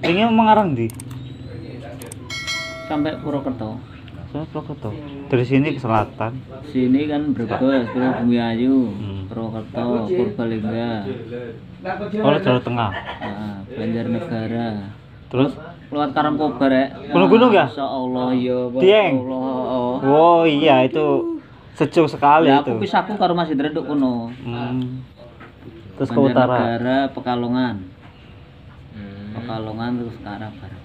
Ini mengarang di sampai Purwokerto. saya Purwokerto. Dari sini ke selatan. Sini kan Brebes, Bumi Ayu, Purwokerto, Purbalingga, Oh, Jawa Tengah. Banjarnegara. Terus Lewat Karangkobar ya. gunung-gunung ya? Masya Allah ya. Dieng. Allah. Oh iya itu sejuk sekali Ya itu. aku pisahku karo Mas Indra nduk kono. Terus ke utara. Banjarnegara, Pekalongan. Pekalongan terus ke arah barat.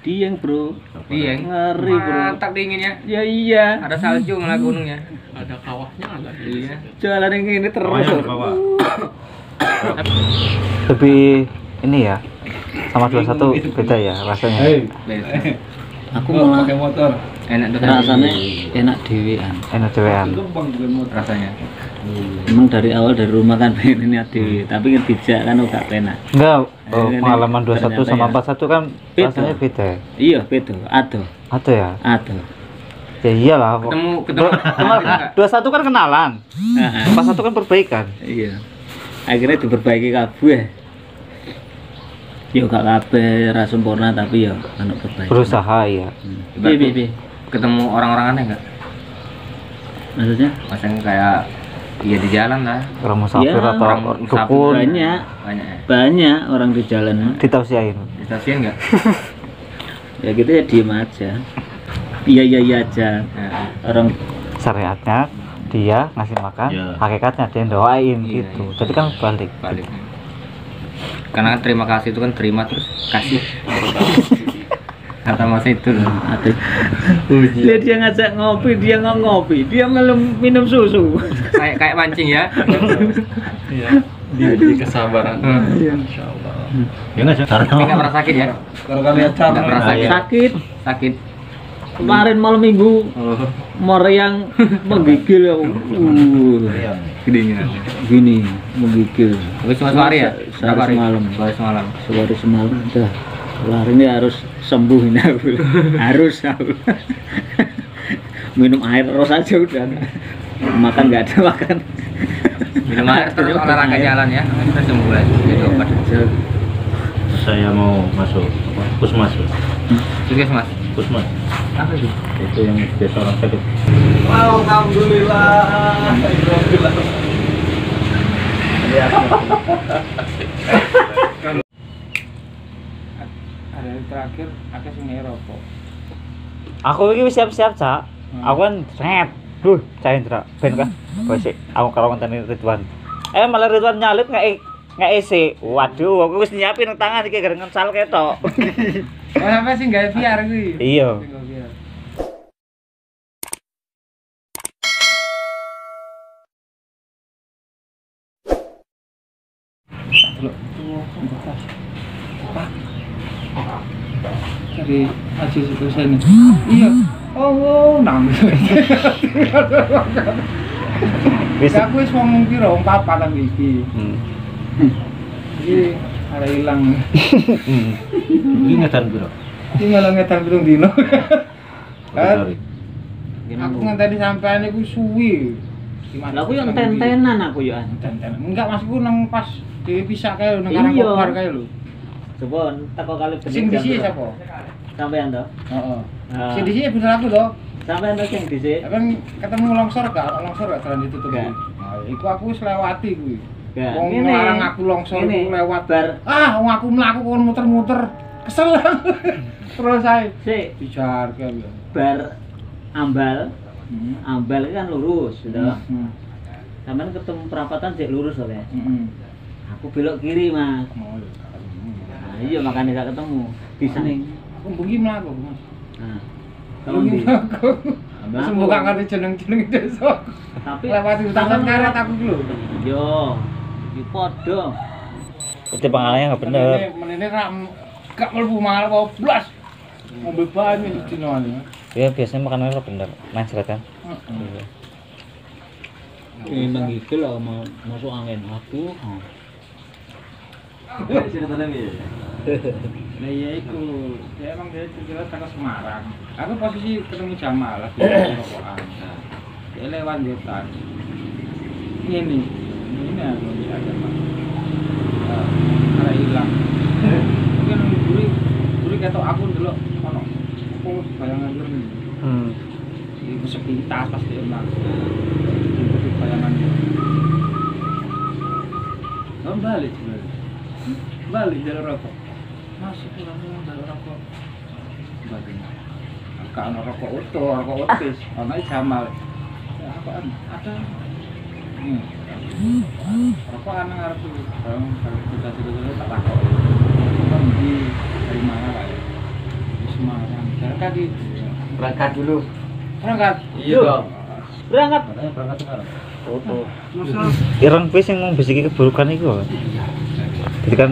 Dieng bro. Dieng. Ngeri bro. Mantap dinginnya. Ya iya. Ada salju malah gunungnya. Ada kawahnya ada. Iya. Jalan yang ini terus. Tapi ini ya sama 21 beda ya rasanya. Aku malah pakai motor. Enak tuh rasanya enak dewean. Enak dewean. rasanya. Emang dari awal dari rumah kan pengen ini dewe, tapi kan dijak kan udah penak. Enggak, Ini pengalaman 21 sama ternyata 41 kan Beda. rasanya beda. Ya? Iya, beda. Ado. Ada ya? Ado. Ya iyalah. Ketemu 21 kan kenalan. Heeh. 41 kan perbaikan. Iya. Akhirnya diperbaiki kabeh. Yo gak kabeh ra sempurna tapi yo ana perbaikan. Berusaha ya. Piye. ketemu orang-orang aneh enggak? Maksudnya? Maksudnya kayak iya di jalan lah. Orang musafir Ya, atau orang musafir dukun Banyak. Banyak ya. Banyak orang di jalan. ditausiain. Di stasiun enggak? Ya gitu ya diem aja. Iya aja. Orang Syariatnya dia ngasih makan, Ya. hakikatnya dia yang doain Iya, gitu. iya. Jadi kan balik. Balik. Karena kan terima kasih itu kan terima terus kasih. Kata Mas itu loh. ada. Dia ngajak ngopi, dia nggak ngopi, dia malah minum susu. Kayak mancing ya. Di kesabaran. Insyaallah. Ya nggak sih? Tapi nggak pernah sakit ya? Kalau kalian Nggak pernah sakit. Sakit. Sakit. Kemarin malam minggu meriang menggigil ya. Kedinginan. Gini menggigil. Tapi cuma sehari ya? Sehari semalam. Sehari semalam. Sehari semalam udah. Hari ini harus sembuh ini aku. Harus aku. Minum air terus aja udah. Makan nggak ada makan. Minum air terus olahraga jalan ya. Kita sembuh lagi. Jadi obat. Saya mau masuk puskesmas. Sukses Mas. Puskesmas. Apa sih? Itu yang biasa orang sakit. Ada yang terakhir aku sing rokok. Aku ini wis siap-siap, Cak. Aku kan set. Cak Indra, ben kan. Wes sik, aku karo ngonteni Ridwan. Malah Ridwan nyalip nggak isi. Waduh, aku wis nyiapin nang tangan iki garengan sal ketok. Oh, sampai sih enggak biar kuwi. Iya. Dari Haji Husaini. Iya. Oh, nang. Wis. Aku wis ngomong piro, wong papat nang iki. Iki ada ilang. Ini ngedan bro. Iki malah ngetan pirang dino. Sorry. Aku ngenteni sampean iku suwi. Lah aku yang tentenan aku ya. Tenten. Enggak masku nang pas dipisah kae nang Iya. Karangkobar kae lho. Coba teko kali Sing di sini siapa? Sampean to? Heeh. Ah. Sing di sini bener aku to. Sampean to sing dhisik. Apa ketemu longsor gak jalan ditutup. Gak. Nah, iku aku wis lewati kuwi. Gak. Wong Ngene. ngelarang aku longsor Ngene. ku lewat. Bar Wong aku mlaku kon muter-muter. Kesel. Terus saya sik dijarke lho. bar ambal. Ambal kan lurus, gitu. Sampean ketemu perapatan sik lurus to, ya. Aku belok kiri, Mas. Nah, iya makanya gak ketemu. Bisa nih. Aku bengi mlaku, Mas. Nah. Bengi mlaku. Terus buka ngerti jeneng-jeneng desa. Tapi Lewati hutan karet aku ku lho. yo iki padha. Itu pengalamannya nggak bener. Menene ra gak mlebu mangan apa blas. Mobil banyu di dino ae. Ya biasanya makanannya nggak bener. Mindset kan. Iya. Ini menggigil lah mau masuk angin. Aduh. Nah iya itu, ya emang dia cerita ke Semarang. Aku posisi ketemu Jamal lagi rokokan. Dia lewat di hutan. Ini aku lihat Mas. Ada hilang. pintas pasti emang. Itu bayangan. Kamu balik sebenarnya. Balik jalur rokok. Masuk pulang jalur rokok. Balik. Kak ono rokok utuh, rokok utis, ono Jamal. Ya apaan? Ada. Rokok anak ngarep dulu. Kalau kita dulu tak takut. Kan dari mana Pak? Di Semarang. Jalan kaki. Berangkat dulu. Berangkat. Iya dong. Berangkat. Berangkat sekarang. Foto. Ireng wis sing mau bisiki keburukan iku. Jadi kan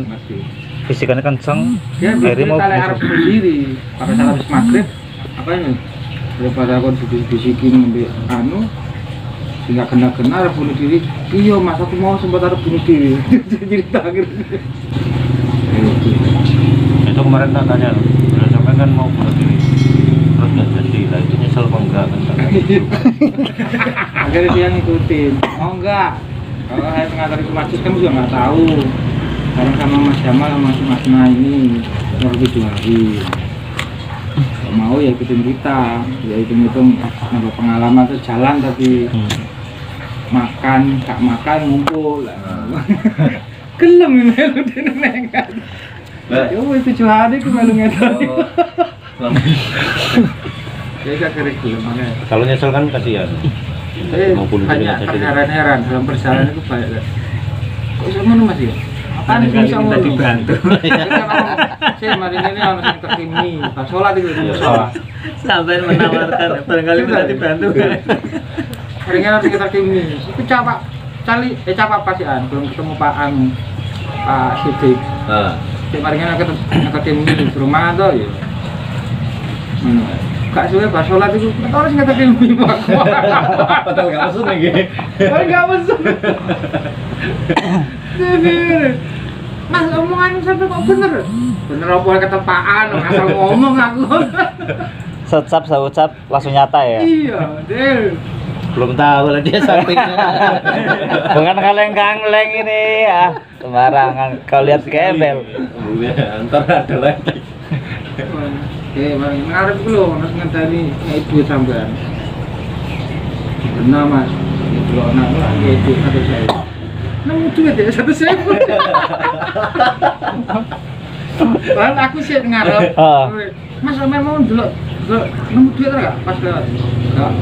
fisikannya kenceng, Dia akhirnya mau berarti harus berdiri. Pada saat habis maghrib, apa ini? Daripada aku bisikin ambil anu, sehingga kena harus bunuh diri. Iya mas, aku mau sempat harus bunuh diri. Jadi akhir. Itu kemarin tak tanya loh. Udah sampai kan mau bunuh diri. Terus nggak jadi. Lah itu nyesel apa enggak kan? Akhirnya dia ngikutin. Oh enggak. Kalau saya mengantar ke masjid kan juga nggak tahu. Sekarang sama Mas Jamal sama Mas Na ini mau lebih 2 hari. Kalau mau ya ikutin kita. Ya hitung-hitung nambah pengalaman tuh jalan tapi makan, gak makan ngumpul. Gelem ini lu dinengan. Ya wis 7 hari ku melu ngedon. Ya gak kira gelem makanya. Kalau nyesel kan kasihan. Mau bunuh diri Hanya nggak jadi. heran-heran dalam perjalanan itu banyak. Kok iso ngono Mas ya? Apa nih bisa minta ngono? dibantu. Saya mari ini ono sing terkini. Pas salat itu di musola. Sampai menawarkan barangkali minta dibantu. Hari ini harus kita kimi. Itu capak capak pasian belum ketemu Pak Anu. Pak Sidik. Nah, Cek mari ini kita kimi di rumah tuh ya. Gak suwe pas salat itu harus kita kimi Pak. padahal nggak maksud nih. Oh enggak masuk. Mas omongan sampai kok bener? Bener apa ketepaan asal ngomong aku. seucap langsung nyata ya. Iya, Del. Belum tahu lah dia sampingnya. Bukan kaleng-kaleng ini ya. Sembarangan. Kau lihat gembel. Antar ada lagi. Oke, mari ngarep dulu harus ngenteni ibu sampean. Benar Mas. Itu anak lagi itu satu saya. Nemu duit ya satu saya. Bahkan aku sih ngarep. Mas sampean mau delok nemu duit enggak pas lewat? Enggak.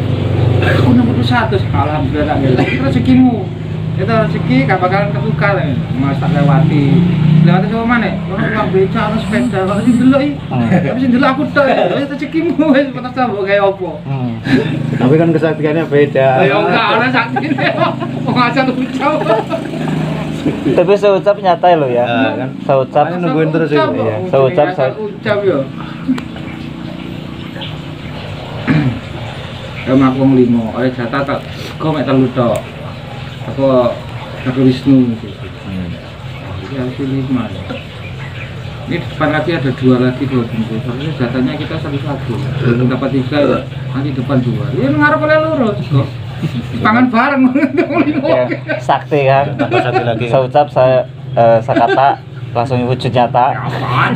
Aku nemu tuh 100. Alhamdulillah. Rezekimu. Itu rezeki gak bakalan ketukar ya. Mas tak lewati. Lewati sama mana? Orang uang beca atau sepeda. Kalau sing delok iki. Tapi sing delok aku tok. Ya rezekimu wis patas tambah kayak opo. Tapi kan kesaktiannya beda. Ya enggak ana saktine. Wong aja ucap. Tapi seucap nyata loh ya. Kan. Seucap Makanya nungguin terus ya. Iya, seucap ucap ya. Aku wong 5, oleh jatah tak kok mek 3 tok. Aku Wisnu gitu. Jadi harus 5 ya. Ini depan lagi ada 2 lagi 2 bungkus. Harusnya jatahnya kita 1-1. Belum dapat 3 ya. Nanti depan 2. Ya ngarep oleh lurus kok. Pangan bareng. ya, sakti kan. Tambah satu lagi. Seucap sekata langsung wujud nyata. Apaan?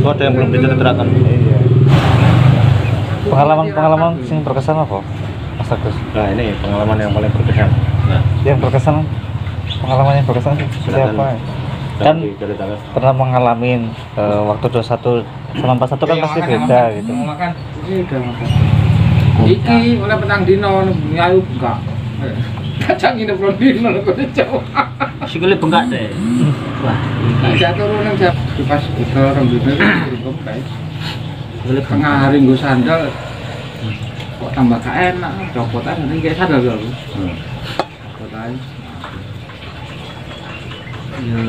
Oh, ada yang belum diceritakan. Iya. Pengalaman sing berkesan apa? Mas Agus. Nah, ini pengalaman yang paling berkesan. Nah, Yang berkesan pengalaman yang berkesan seperti apa? Kan diceritakan. pernah mengalami waktu 21 sama 41 kan pasti beda gitu. Mau makan, ini udah makan. Iki oleh petang dino bumi ayu enggak. Kacang ini belum dino kok jauh. Sikile bengkak deh. Wah, Saya turun nang jam pas kita orang dino itu guys. Tengah hari nggo sandal. Kok tambah gak enak, copotan ini kayak sandal lho. Copotan. ya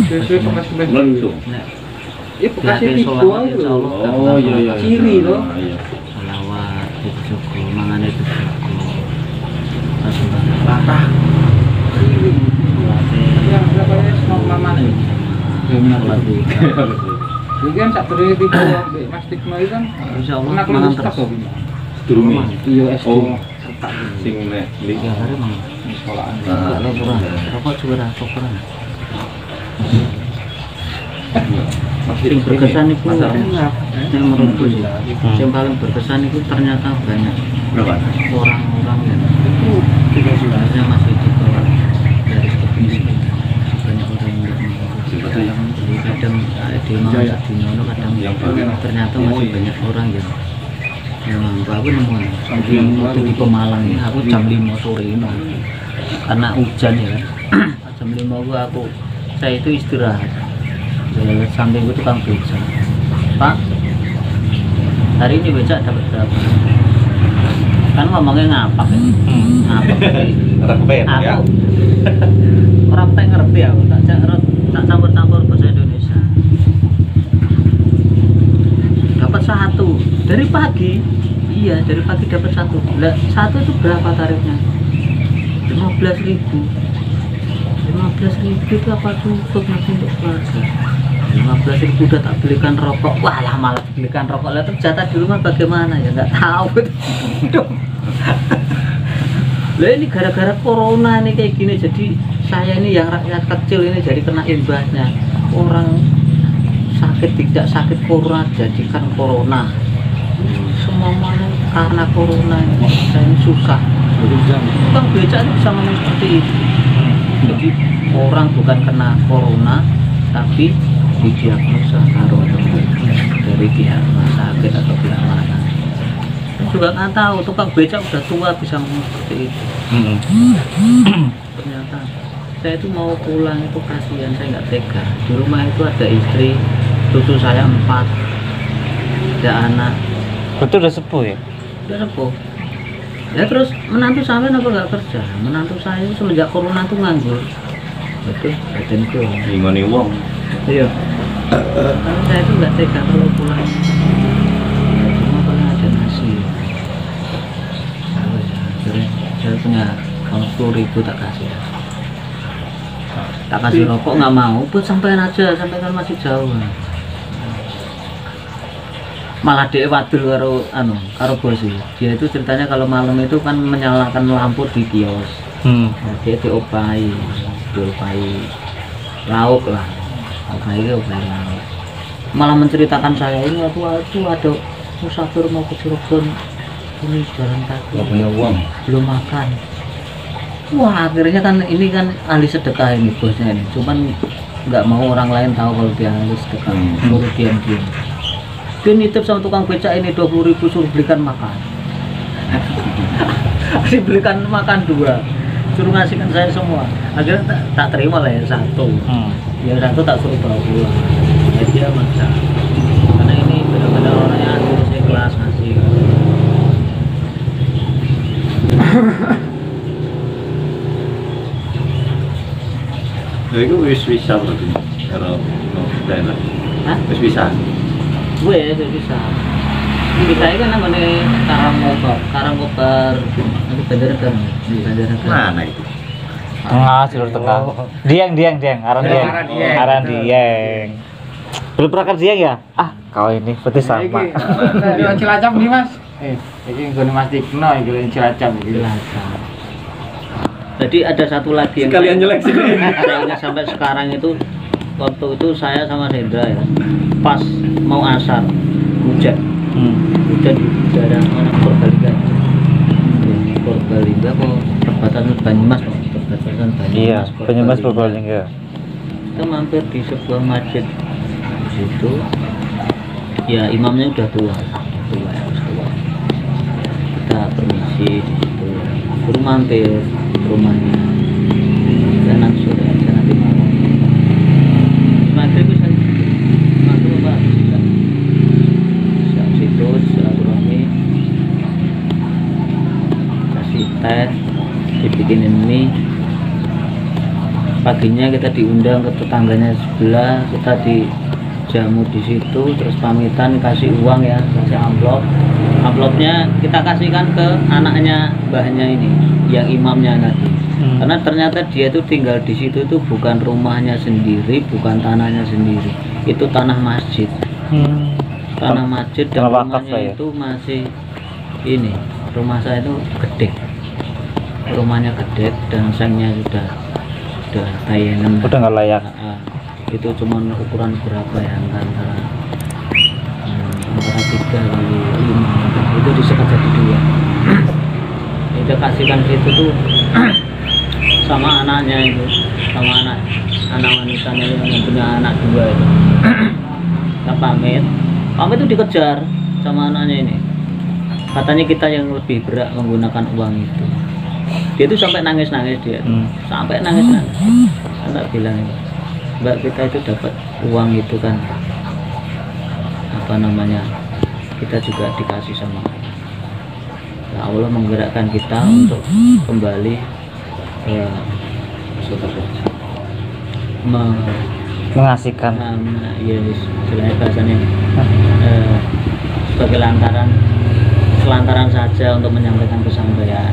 Sesuai bekas-bekas Langsung. nek Iya bekasnya Nah, itu sholat, aja insya Allah. lho. Oh, iya iya. Ciri loh. Iya. selawat itu cukup, mangan itu cukup. Rasulullah Patah. Ciri. Yang berapa semua mama nih? sholat di Jadi kan sak beri tipe ambek Mas Tikno itu kan Insya Allah pernah mangan kelulus terus. tak kok. Durungi. Iya SD. Oh. Serta Sing nek li. 3 hari mangan. di sekolahan. Enggak lo kurang. Rokok juga kurang. Masih Sing berkesan itu Masa enak. Yang menurutku sih, yang paling berkesan itu ternyata banyak orang-orang yang itu sebenarnya masih di bawah garis kemiskinan. Banyak orang yang kadang di mana kadang ternyata masih banyak orang yang mampu. Aku nemu waktu di Pemalang ini aku jam 5 sore ini karena hujan ya kan. Jam 5 saya itu istirahat sampai itu tukang beca, Pak hari ini beca dapat berapa, kan ngomongnya ngapak ya. Ngapak aku orang tak ngerti aku tak campur-campur bahasa Indonesia. Dapat 1 dari pagi, iya dari pagi dapat 1. Lah 1 itu berapa tarifnya? 15.000. 15.000 itu apa cukup nanti untuk keluarga? 15.000 udah tak belikan rokok, wah lah malah belikan rokok. Lah terus jatah di rumah bagaimana ya nggak tahu. Lah ini gara-gara corona nih kayak gini, jadi saya ini yang rakyat kecil ini jadi kena imbasnya. Orang sakit tidak sakit corona jadikan corona. Semua mana karena corona ini saya ini susah. Tukang beca itu bisa ngomong seperti itu. Jadi orang bukan kena corona tapi didiagnosa karo dari pihak rumah sakit atau pihak mana. Juga nggak tahu tukang beca udah tua bisa ngomong seperti itu. Ternyata saya itu mau pulang itu kasihan, saya nggak tega. Di rumah itu ada istri, cucu saya 4, ada anak. Betul udah sepuh ya? Udah sepuh. Ya terus menantu sampai apa nggak kerja? Menantu saya semenjak corona tuh nganggur. Betul, badanku. Ingoni wong. Iya. Karena saya itu nggak tega kalau pulang. Ya, cuma paling ada nasi. Jadi saya punya uang 10.000 tak kasih. Tak kasih rokok nggak mau, buat sampaikan aja, sampaikan masih jauh. Malah dia wadul karo bos. Dia itu ceritanya kalau malam itu kan menyalakan lampu di kios. Nah, dia diopai lauk lah. Opai lauk. Malah menceritakan saya ini waktu ada musafir mau ke Cirebon ini jalan kaki. Gak punya uang. Belum makan. Wah akhirnya kan ini kan ahli sedekah ini bosnya ini. Cuman nggak mau orang lain tahu kalau dia ahli sedekah. Suruh diam-diam. Dia nitip sama tukang becak ini 20.000 suruh belikan makan. Dibelikan makan 2, suruh ngasihkan saya semua. Akhirnya tak terima lah yang 1. Yang 1 tak suruh bawa pulang. Ya dia maksa. Karena ini benar-benar orangnya tulus ikhlas ngasih. Ya itu wis bisa berarti. Kalau daerah. Hah? Wis bisa. Gue ya bisa. Bisa kan namanya Karangkobar nanti Banjarnegara di Banjarnegara. Mana itu? Tengah, jalur tengah. Dieng, aran Dieng. Belum pernah ke Dieng ya? Ah, kau ini berarti sama. Di Cilacap nih Mas. Iki nggone Mas Tikno iki di Cilacap iki. Jadi ada satu lagi yang Sekalian jelek sih. saya ingat sampai sekarang itu, waktu itu saya sama Hendra ya, pas mau asar hujan di daerah mana Purbalingga. Purbalingga kok perbatasan Banyumas, perbatasan Banyumas. Iya, Banyumas Purbalingga. Kita mampir di sebuah masjid di situ. Ya imamnya udah tua. Kita permisi di situ. Suruh mampir ke rumahnya. Dan nanti sore aja nanti malam. Maghrib bisa maghrib apa bisa. Situ silaturahmi. Kasih teh, dibikinin mie. Paginya kita diundang ke tetangganya sebelah, kita dijamu di situ, terus pamitan kasih uang ya, kasih amplopnya kita kasihkan ke anaknya mbahnya ini, yang imamnya tadi. Karena ternyata dia itu tinggal di situ itu bukan rumahnya sendiri, bukan tanahnya sendiri, itu tanah masjid. Tanah masjid dan rumahnya itu masih ini, rumah saya itu gede, rumahnya gede dan sengnya sudah tayangan, udah nggak layak. Itu cuman ukuran berapa ya, antara antara 3 kali 5 itu disekat jadi 2. Itu kasihkan itu tuh sama anaknya itu, sama anak wanitanya yang punya anak 2 itu. Kita pamit itu dikejar sama anaknya ini. Katanya kita yang lebih berat menggunakan uang itu. Dia itu sampai nangis-nangis dia, sampai nangis-nangis. Anak bilang, Mbak, kita itu dapat uang itu kan, apa namanya, kita juga dikasih sama Allah. Nah, Allah menggerakkan kita untuk kembali mengasihkan. Ya, istilahnya bahasanya sebagai selantaran saja untuk menyampaikan kesampaian.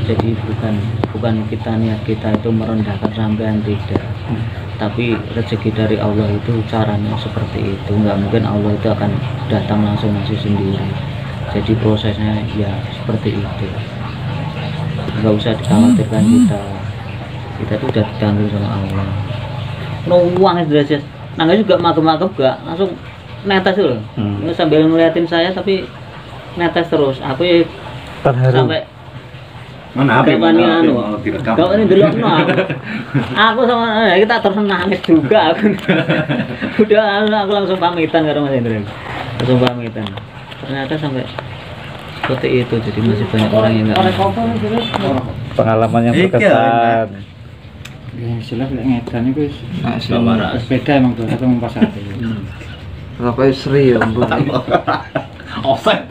Jadi bukan kita niat kita itu merendahkan sampean, tidak. Tapi rezeki dari Allah itu caranya seperti itu. Nggak mungkin Allah itu akan datang langsung ngasih sendiri. Jadi prosesnya ya seperti itu. Nggak usah dikhawatirkan kita tuh udah ditanggung sama Allah. No uang derajat. Nangis juga magem-magem gak langsung netes loh. Sambil ngeliatin saya tapi netes terus. Aku ya terharu sampai Mana apa Kapan anu? mau direkam? Kau ini dulu aku sama kita terus nangis juga aku. Udah aku langsung pamitan karo Mas Hendra. Langsung pamitan. Ternyata sampai seperti itu, jadi masih banyak orang yang nggak. pengalaman yang berkesan. Ya jelas lek ngedan iku wis beda emang tuh satu pas satu. Apa Sri ya, Mbak? Offset.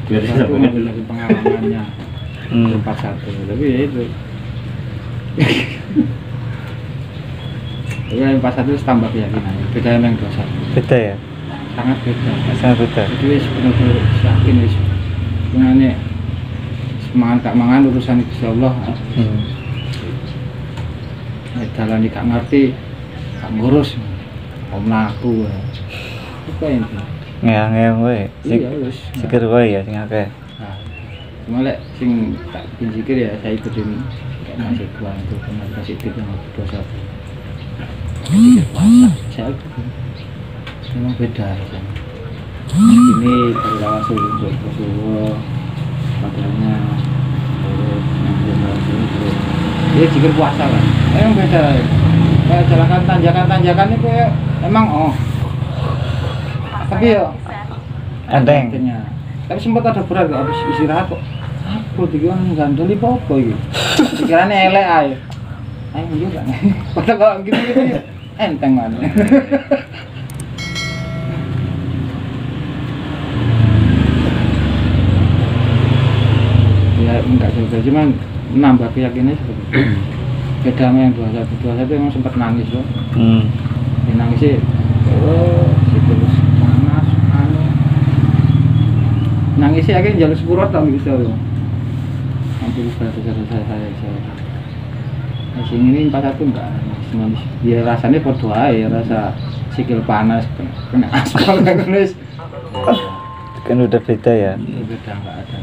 Biar Aku ngambil lagi pengalamannya pas satu, tapi ya itu. Ya yang pas satu tambah keyakinan, beda yang 21. Beda ya, Sangat beda. sangat beda. Itu wis bener-bener yakin wis. Sebenarnya semangat gak mangan urusan Gusti Allah. Dalan iki gak ngerti, gak ngurus. Om laku. Apa itu? Ngeang-ngeang wae. Iya wis. Sikir wae ya sing akeh. Nah, cuma lek sing tak pikir ya saya ikutin kayak masih tua itu kemarin kasih tip yang 21. Pikir puasa, saya ikutin. Memang beda ya. Ini dari langsung untuk Rasulullah, padanya terus terus. Dia jikir puasa kan, emang beda. Kayak jalan tanjakan itu ya emang tapi ya Enteng. tapi sempat ada berat kok habis istirahat kok apa dikiran gandoli apa iki pikirannya elek ae ayo juga padahal kalau gitu ya enteng mana ya enggak juga cuman menambah keyakinan seperti itu beda sama yang 21 emang sempat nangis loh nangis sih terus panas nangis sih akhirnya jalur sepurot tak bisa loh hampir dosa saya nah sini ini 41 enggak dia rasanya berdoa ya rasa sikil panas kena aspal Kan udah beda ya. beda enggak ada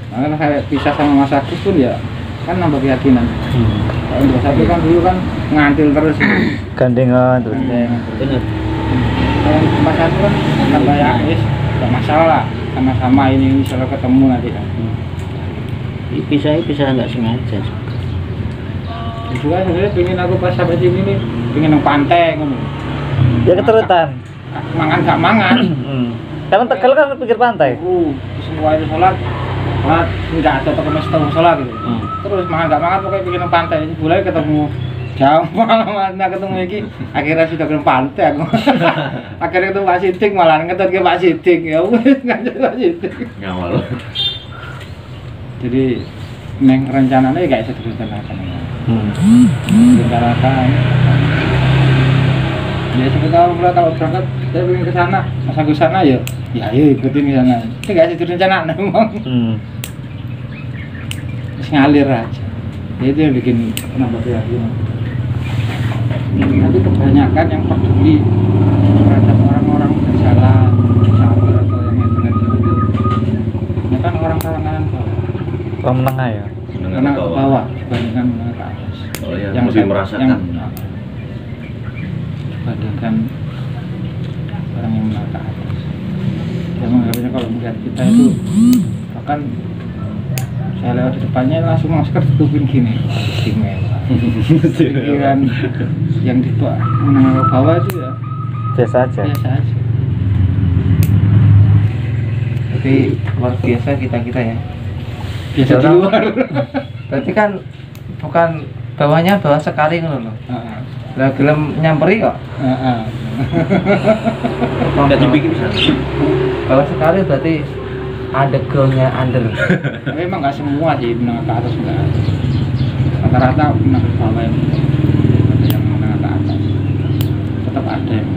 makanya kayak pisah sama Mas Agus pun ya kan nambah keyakinan kalau 21 kan dulu kan ngantil terus Gandengan terus. Bener. Kalau Mas Agus kan tambah yakin enggak masalah lah sama-sama ini misalnya ketemu nanti kan Pisah nggak sengaja. juga sebenarnya pengen aku pas sampai sini nih pengen nang pantai ngono Ya keterutan. mangan gak mangan Karena Tegal kan pinggir pantai. semua itu sholat nggak ada toko masjid sholat gitu terus mangan gak mangan pokoknya pengen nang pantai ini boleh ketemu jauh malah ketemu lagi akhirnya sudah ke pantai aku akhirnya ketemu Pak Sidik malah ngetot ke Pak Sidik ya wes ngajak Pak Sidik Ngawal. jadi neng rencananya ya gak bisa direncanakan direncanakan ya sebentar kalau berangkat saya pengen ke sana masa ke sana ya ayo ikutin ke sana itu gak bisa direncanakan memang terus ngalir aja ya itu yang bikin kenapa keyakinan tapi kebanyakan yang peduli terhadap orang-orang berjalan sabar atau yang benar itu ya kan orang kalangan bawah Orang menengah ya. menengah ke bawah dibandingkan menengah ke atas Oh ya, lebih merasakan. dibandingkan orang yang menengah ke atas. Yang menganggapnya kalau melihat kita itu bahkan saya lewat di depannya langsung masker tutupin gini, istimewa. Pikiran yang di menengah ke bawah itu ya Biasa aja. biasa aja. Jadi luar biasa kita ya. Biasa di Orang- luar. Berarti kan bukan bawahnya bawah sekali ngono lho. Heeh. Lah gelem nyamperi kok. Heeh. Nggak dibikin bisa. Bawah sekali berarti undergroundnya under. Tapi emang nggak semua sih menengah ke atas enggak. Rata-rata menengah ke bawah yang ada yang menengah ke atas. Tetap ada yang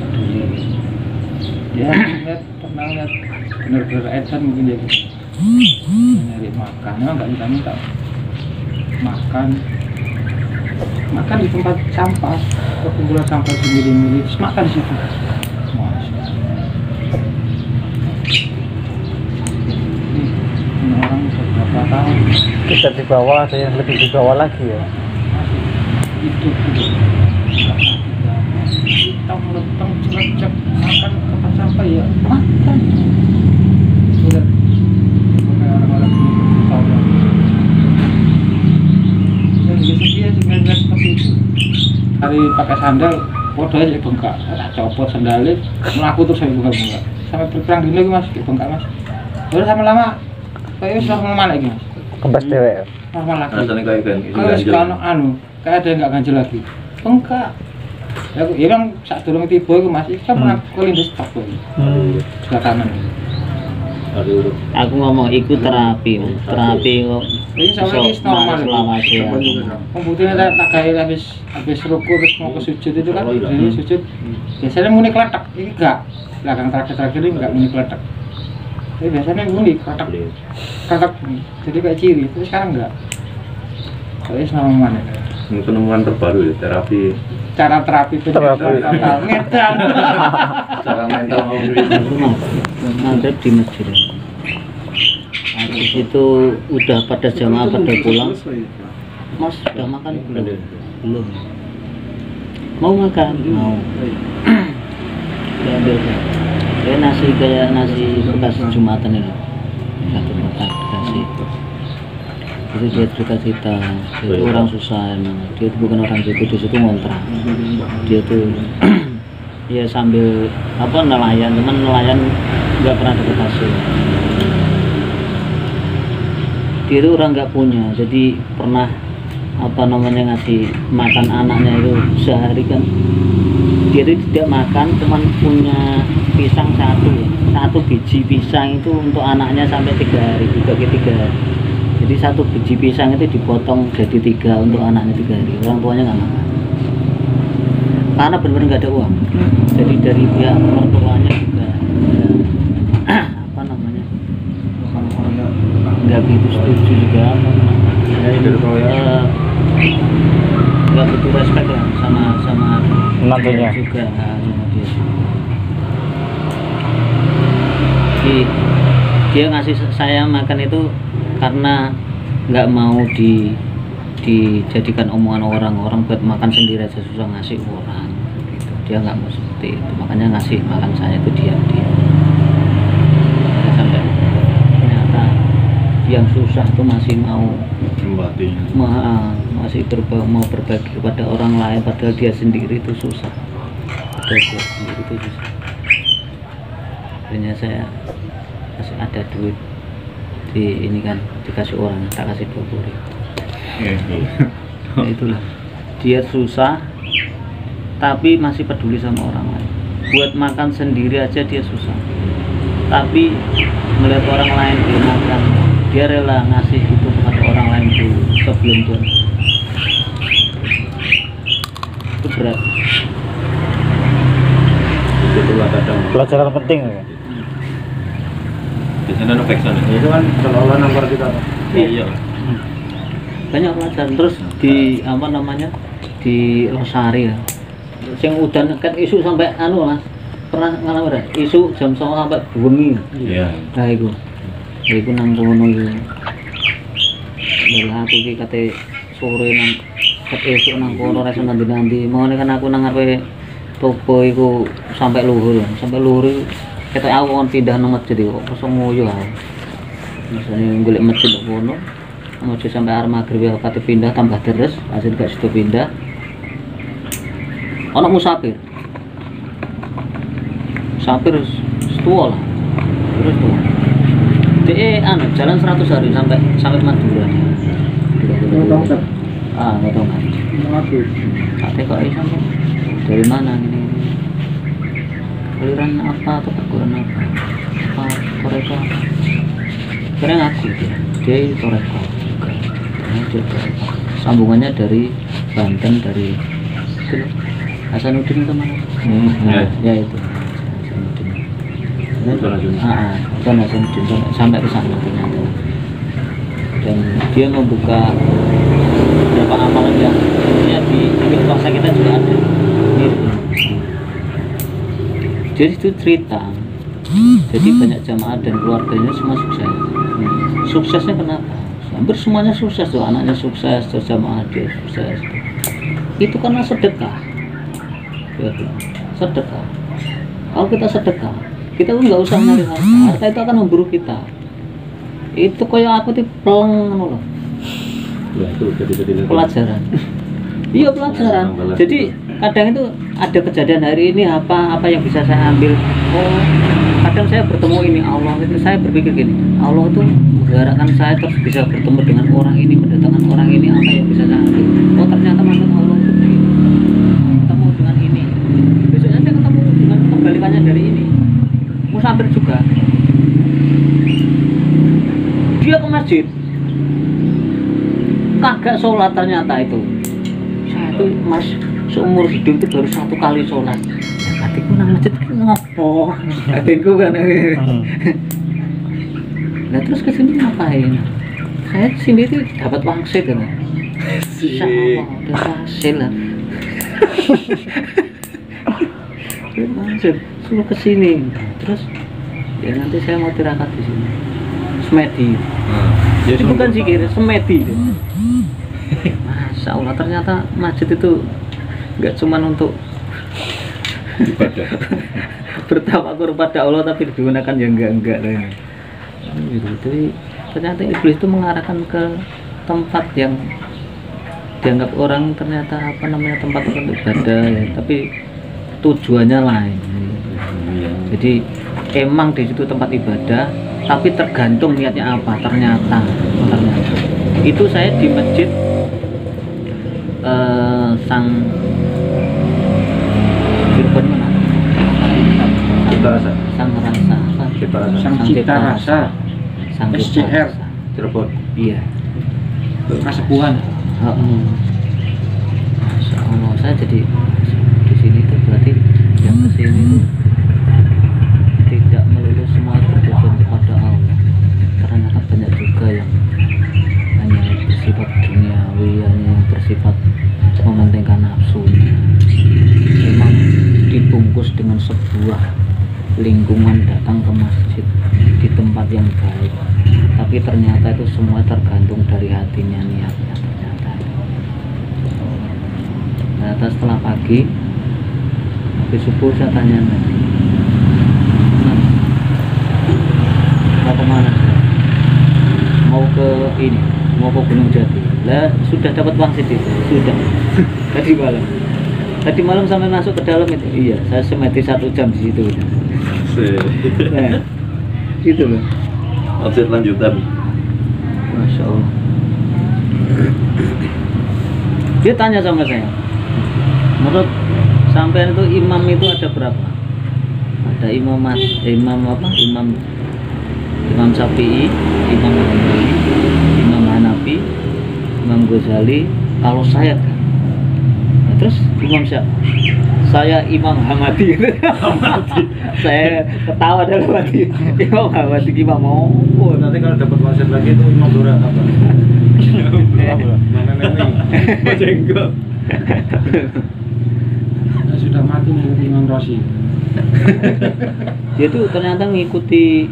peduli. Ya, pernah lihat bener-bener edan mungkin dia gitu. Nyari makan, memang nggak minta makan di tempat sampah, perkumpulan sampah sendiri-sendiri, terus makan di situ. Masya Allah. Ini orang beberapa tahun Kita di bawah, ada yang lebih di bawah lagi ya. hidup letong celecek makan tempat sampah ya makan. Sudah kayak orang-orang tahu ya. Yang biasa dia juga seperti itu. Hari pakai sandal, podo aja bengkak. Tak copot sandalnya, melaku terus saya bengkak-bengkak. Sampai berperang dino mas, bengkak mas. Terus lama-lama, kayaknya sudah normal lagi mas. Kembas dewek. Normal lagi. Rasanya kayak kan Kalau sekarang kayak ada yang nggak ganjel lagi. Bengkak. Ya bang, saat turun tiba itu masih kan pernah kelindes tak tuh sebelah kanan. Aduh. Aku ngomong ikut terapi, Mas. Terapi kok. Ini sama ini normal. Selawase ya. Pembuktian tak kayak habis ruku terus mau ke sujud itu kan, jadi sujud. Biasanya muni keletak, ini enggak. Belakang terakhir ini enggak muni keletak. Jadi biasanya muni keletak, jadi kayak ciri. Tapi sekarang enggak. Kalau ini normal ya. Ini penemuan terbaru ya, terapi Cara terapi penyedotan total ngedan. secara mental Maghrib di masjid. Habis itu udah pada jamaah pada pulang. Mas udah makan belum? Belum. Mau makan? Mau. Diambil. Kayak nasi bekas Jumatan ini. Satu kotak dikasih. Itu dia cerita, dia itu orang susah emang. Dia itu bukan orang situ, di situ ngontrak. Dia tuh ya sambil nelayan, cuman nelayan nggak pernah dapat hasil. Dia itu orang nggak punya, jadi pernah ngasih makan anaknya itu sehari kan. Dia itu tidak makan, cuman punya pisang satu biji pisang itu untuk anaknya sampai 3 hari, dibagi 3 hari. Jadi satu biji pisang itu dipotong jadi 3 untuk anaknya 3 hari. Orang tuanya nggak makan karena benar-benar nggak ada uang. Jadi dari pihak mertuanya juga nggak begitu setuju juga, nggak begitu respect lah sama Menantunya. juga sama dia. Jadi dia ngasih saya makan itu karena nggak mau dijadikan omongan orang buat makan sendiri aja susah ngasih orang gitu. Dia nggak mau seperti itu, makanya ngasih makan saya itu diam-diam. Sampai ternyata yang susah itu masih mau masih mau berbagi kepada orang lain, padahal dia sendiri itu susah. Padahal dia sendiri itu susah. Akhirnya saya masih ada duit ini kan dikasih orang, tak kasih 20.000. Nah, itulah dia susah tapi masih peduli sama orang lain. Buat makan sendiri aja dia susah, tapi melihat orang lain dia makan, dia rela ngasih itu kepada orang lain dulu sebelum dia. Itu berat. itulah kadang Pelajaran penting ya. biasanya ada faction Itu kan kalau nomor kita. iya Banyak pelajaran. Terus di di Losari ya, yang udan kan isu sampai Mas, pernah ngalamin ora? Isu jam 09.00 sampai bengi. iya Nah iku nang kono iku. Lah aku iki kate sore nang esuk nang kono ra iso nanti-nanti. Mohon kan aku nang ngarepe topo iku sampai luhur iku ketok aku kon pindah nang masjid kok kosong ngoyo aku. Misalnya golek masjid kok ngono. Masjid sampai arep magrib ya kate pindah tambah deres, hasil gak sido pindah. Ana musafir. Musafir setua lah. Terus tuh. Jalan 100 hari sampai Madura. Ngotongan. Kate kok iso dari mana ini? Aliran apa atau perguruan apa? Toreko. Karena aku dia Toreko juga. Sambungannya dari Banten dari itu Hasanuddin itu mana? Ya itu. Hasanuddin sampai ke sana ternyata. Dan dia membuka beberapa amalan yang di keluarga kita juga ada. Jadi itu cerita. Jadi banyak jamaah dan keluarganya semua sukses. Suksesnya kenapa? Hampir semuanya sukses tuh, anaknya sukses, terus jamaah dia sukses. Itu karena sedekah. Sedekah. Kalau kita sedekah, kita tuh nggak usah nyari harta. Harta itu akan memburu kita. Itu kayak aku tuh peleng loh. Pelajaran. Iya pelajaran. Jadi kadang itu ada kejadian hari ini apa yang bisa saya ambil. Oh, kadang saya bertemu ini Allah itu saya berpikir gini, Allah itu menggerakkan saya terus bisa bertemu dengan orang ini, mendatangkan orang ini, apa yang bisa saya ambil. Oh ternyata maksud Allah itu begini. Ketemu dengan ini. Besoknya saya ketemu dengan kebalikannya dari ini. Musafir juga. Dia ke masjid. Kagak sholat ternyata itu. Saya itu mas seumur hidup itu baru 1 kali sholat. Hatiku nang masjid ngopo? Hatiku kan. Nah terus kesini ngapain? Saya sini itu dapat wangsit kan. Insyaallah udah hasil lah. Wangsit suruh kesini. Terus ya nanti saya mau tirakat di sini. Semedi. Jadi bukan zikir, semedi. Masya Allah ternyata masjid itu nggak cuma untuk ibadah bertawakur pada Allah tapi digunakan yang enggak lah. Gitu. Jadi ternyata iblis itu mengarahkan ke tempat yang dianggap orang ternyata apa namanya tempat untuk ibadah ya, tapi tujuannya lain. Jadi emang di situ tempat ibadah tapi tergantung niatnya apa ternyata. Itu saya di masjid Sang Cirebon mana? Sang Cita Rasa. Sang SCR Cirebon. Iya. Kasepuhan. Masya Allah, saya jadi di sini tuh berarti yang kesini tuh tidak melulu semua bertujuan kepada Allah. Ternyata banyak juga yang hanya bersifat duniawi, hanya bersifat mementingkan nafsunya. Memang dibungkus dengan sebuah lingkungan datang ke masjid di tempat yang baik, tapi ternyata itu semua tergantung dari hatinya, niatnya ternyata. Ternyata setelah pagi habis subuh saya tanya nanti mau kemana? Mau ke ini, mau ke Gunung Jati. Lah sudah dapat wangsit itu, sudah tadi malam sampai masuk ke dalam itu. Iya, saya semedi 1 jam di situ. Nah, gitu loh. Wangsit lanjutan. Masya Allah. Dia tanya sama saya, menurut sampean itu imam itu ada berapa? Ada imam apa? Imam Syafi'i, Imam Hambali, Imam Hanafi, Imam Ghazali. Kalau saya kan, nah, terus imam siapa? Saya Imam Hamadi. Saya ketawa dalam hati. Imam Hamadi gimana mau? Oh, nanti kalau dapat wangsit lagi itu Imam Dora apa? Mana nenek? Bajenggot. Sudah mati mengikuti Imam Rosi. Dia tuh ternyata mengikuti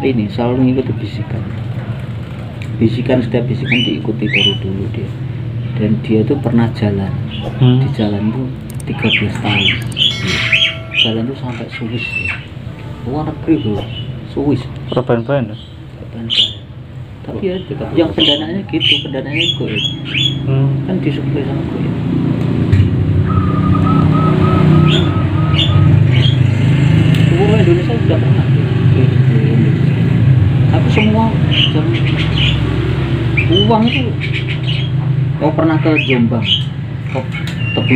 ini, selalu mengikuti bisikan setiap bisikan diikuti dari dulu dia. Dan dia tuh pernah jalan di jalan tuh 13 tahun. Jalan tuh sampai Swiss. Luar negeri bro, Swiss. Perban-ban. Tapi ya tetap yang pendanaannya gitu, pendanaannya gue kan disuplai sama gue. Seluruh Indonesia sudah pernah ke Indonesia. Tapi semua uang itu. Oh pernah ke Jombang, ke Tebu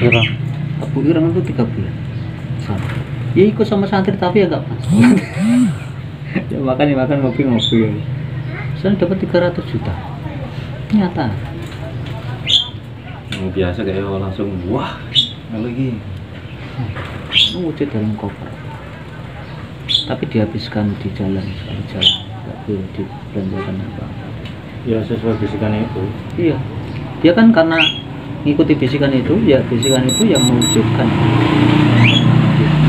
Ireng. Tebu Ireng itu 3 bulan. Sama. Ya ikut sama santri tapi agak pas. Ya makan ngopi. Saya dapat 300 juta. Nyata. Yang biasa kayak langsung wah lagi Wujud dalam koper. Tapi dihabiskan di jalan, nggak boleh dibelanjakan apa. ya sesuai bisikannya itu. Iya. Dia kan karena ngikuti bisikan itu, ya bisikan itu yang mewujudkan.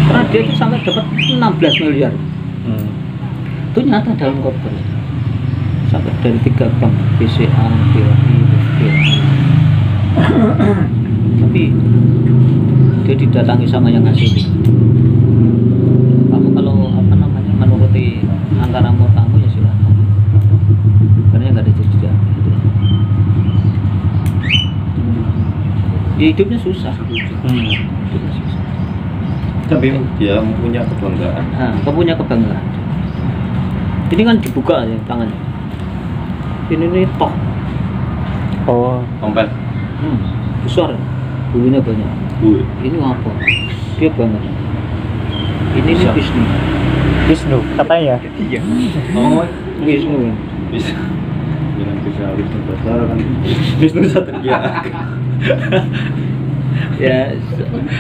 Karena dia itu sampai dapat 16 miliar. Itu nyata dalam koper. Sampai dari 3 bank, BCA, BRI, BRI. Tapi dia didatangi sama yang ngasih. Kamu kalau menuruti angka nomor kamu ya silakan. Karena nggak ada jejak. Ya, hidupnya susah. Hidupnya susah. Tapi dia punya kebanggaan. Nah, kamu punya kebanggaan. Ini kan dibuka ya tangannya. Ini toh. Oh, Kompet. Besar. Bulunya banyak. Ini apa? Dia banget. Ini Bisa. Wisnu katanya. Iya. Oh, Wisnu. bisa. Jangan bisa Wisnu Basara kan. Wisnu Satria. Ya,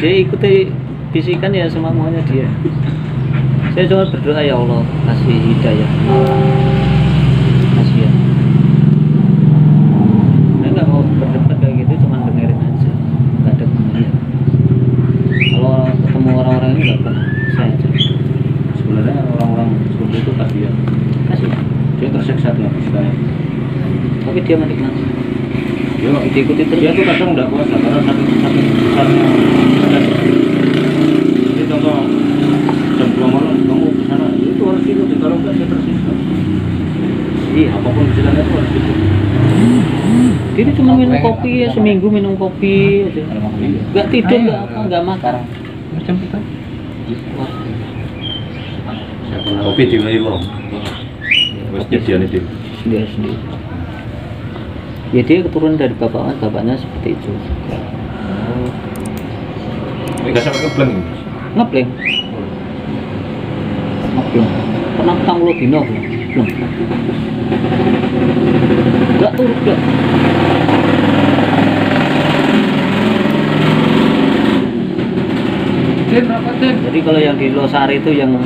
dia ikuti bisikan ya semampunya dia. Saya cuma berdoa ya Allah kasih hidayah. Kasih ya. Saya nggak mau berdebat kayak gitu, cuma dengerin aja. Nggak ada gunanya. Kalau ketemu orang-orang ini nggak pernah saya aja. Sebenarnya orang-orang seperti itu kasihan. Kasih. Dia tersiksa dengan bisikannya. Tapi dia menikmati. Dia Ikuti terus. dia tuh kadang nggak puasa karena sakit besarnya. Jadi contoh jam 2 malam kamu ke sana itu harus ikuti, kalau nggak dia tersiksa. Iya. Apapun bisikannya itu harus ikuti. Dia cuma minum kopi ya, seminggu minum kopi aja. Nggak tidur, nggak apa, nggak makan. Macam itu. Wah, Kopi diwai wong. Wes jadian itu. sendiri. Ya dia keturunan dari bapaknya seperti itu. Ini nggak sampai kebleng. Ngebleng. Pernah utang lo dino belum? Nggak turut nggak. Jadi kalau yang di Losari itu yang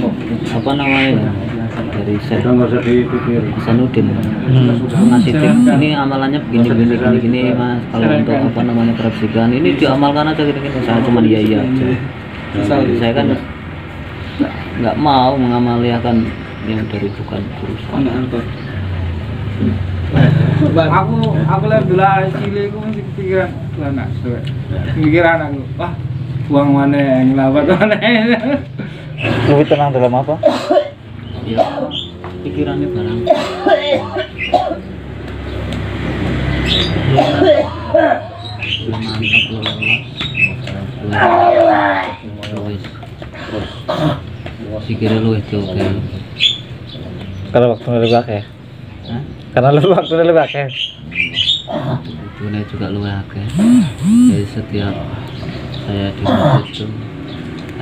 apa namanya dari Udah nggak usah dipikir. Sanudin ngasih tip, ini amalannya begini mas, kalau untuk apa namanya kerapsikan ini diamalkan aja gini saya cuma iya aja. Saya kan nggak mau mengamaliakan yang dari bukan urusan. Aku lihat dulu cilik aku masih kepikiran anak pikiran aku wah buang mana yang lawat mana Lebih tenang dalam apa? Ya, pikirannya barang. Pikirnya lu itu oke. Kalau waktu lebih akeh. Hah? Karena waktu lebih akeh. Butuhnya juga lu oke. Jadi setiap saya di masjid itu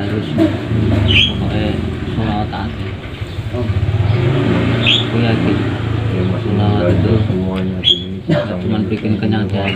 harus pokoknya sholawat aja. Aku yakin Ya masih sholawat itu semuanya ini. nggak cuma bikin kenyang di hati,